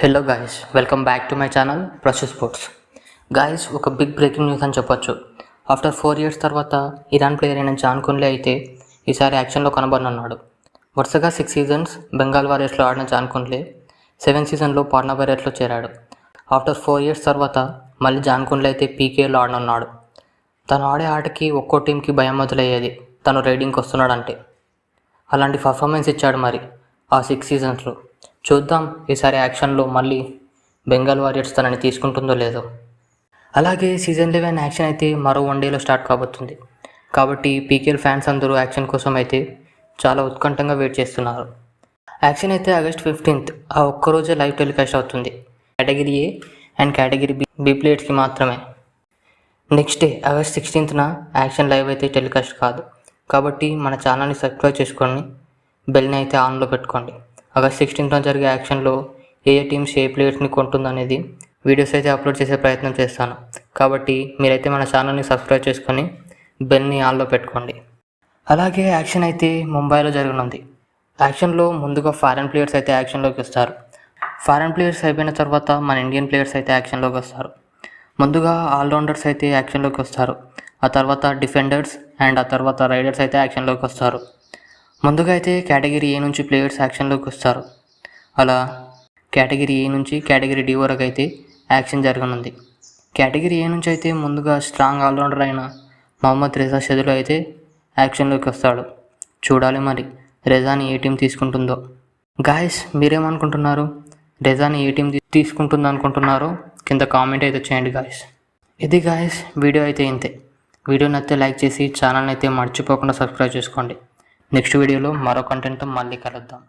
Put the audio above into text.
Hello guys, welcome back to my channel ప్రశు sports. Guys, ఒక big breaking news అని చెప్పొచ్చు. After 4 years తర్వాత Iran player అయిన John కున్లే అయితే ఈసారి యాక్షన్లో కనబడనున్నాడు. వరుసగా 6 seasons బెంగాల్ వారియర్స్లో ఆడిన జాన్ కున్లే 7th seasonలో పాట్నా పైరేట్స్లో చేరాడు. ఆఫ్టర్ 4 years తర్వాత మళ్ళీ జాన్ కున్లే అయితే పీకేలో ఆడనున్నాడు. తను ఆడే ఆటకి ఒక్కో టీంకి భయం మొదలయ్యేది తను రైడింగ్కి వస్తున్నాడంటే. అలాంటి పర్ఫార్మెన్స్ ఇచ్చాడు మరి ఆ 6 seasonsలో. చూద్దాం ఈసారి యాక్షన్లో మళ్ళీ బెంగాల్ వారియర్స్ తనని తీసుకుంటుందో లేదో. అలాగే సీజన్ 11 యాక్షన్ అయితే మరో 1 dayలో స్టార్ట్ కాబోతుంది. కాబట్టి పీకేఎల్ ఫ్యాన్స్ అందరూ యాక్షన్ కోసం అయితే చాలా ఉత్కంఠంగా వెయిట్ చేస్తున్నారు. యాక్షన్ అయితే August 15th ఆ ఒక్కరోజే లైవ్ టెలికాస్ట్ అవుతుంది. Category A and category B ప్లేయర్స్కి మాత్రమే. Next day August 16th auction live అయితే టెలికాస్ట్ కాదు. కాబట్టి మన ఛానల్ని సబ్స్క్రైబ్ చేసుకొని బెల్ని అయితే ఆన్లో పెట్టుకోండి. August 16th జరిగే యాక్షన్లో ఏ టీమ్స్ ఏ ప్లేయర్స్ని కొంటుందనేది వీడియోస్ అయితే అప్లోడ్ చేసే ప్రయత్నం చేస్తాను. కాబట్టి మీరైతే మన ఛానల్ని సబ్స్క్రైబ్ చేసుకొని బెల్ని ఆన్లో పెట్టుకోండి. అలాగే యాక్షన్ అయితే ముంబైలో జరగనుంది. యాక్షన్లో ముందుగా ఫారెన్ ప్లేయర్స్ అయితే యాక్షన్లోకి వస్తారు. ఫారెన్ ప్లేయర్స్ అయిపోయిన తర్వాత మన ఇండియన్ ప్లేయర్స్ అయితే యాక్షన్లోకి వస్తారు. ముందుగా ఆల్రౌండర్స్ అయితే యాక్షన్లోకి వస్తారు. ఆ తర్వాత డిఫెండర్స్ అండ్ ఆ తర్వాత రైడర్స్ అయితే యాక్షన్లోకి వస్తారు. ముందుగా అయితే కేటగిరీ ఏ నుంచి ప్లేయర్స్ యాక్షన్లోకి వస్తారు. అలా కేటగిరీ ఏ నుంచి కేటగిరీ డి వరకు అయితే యాక్షన్ జరగనుంది. కేటగిరీ ఏ నుంచి అయితే ముందుగా స్ట్రాంగ్ ఆల్రౌండర్ అయిన మహమ్మద్ రిజా షెదులు అయితే యాక్షన్లోకి వస్తాడు. చూడాలి మరి రిజాని ఏ టీం తీసుకుంటుందో. గాయస్, మీరేమనుకుంటున్నారు? రిజాని ఏ టీం తీసుకుంటుందో అనుకుంటున్నారో కింద కామెంట్ అయితే చేయండి గాయస్. ఇది గాయస్, వీడియో అయితే ఇంతే. వీడియోని అయితే లైక్ చేసి ఛానల్ని అయితే మర్చిపోకుండా సబ్స్క్రైబ్ చేసుకోండి. నెక్స్ట్ వీడియోలో మరో కంటెంట్తో మళ్ళీ కలుద్దాం.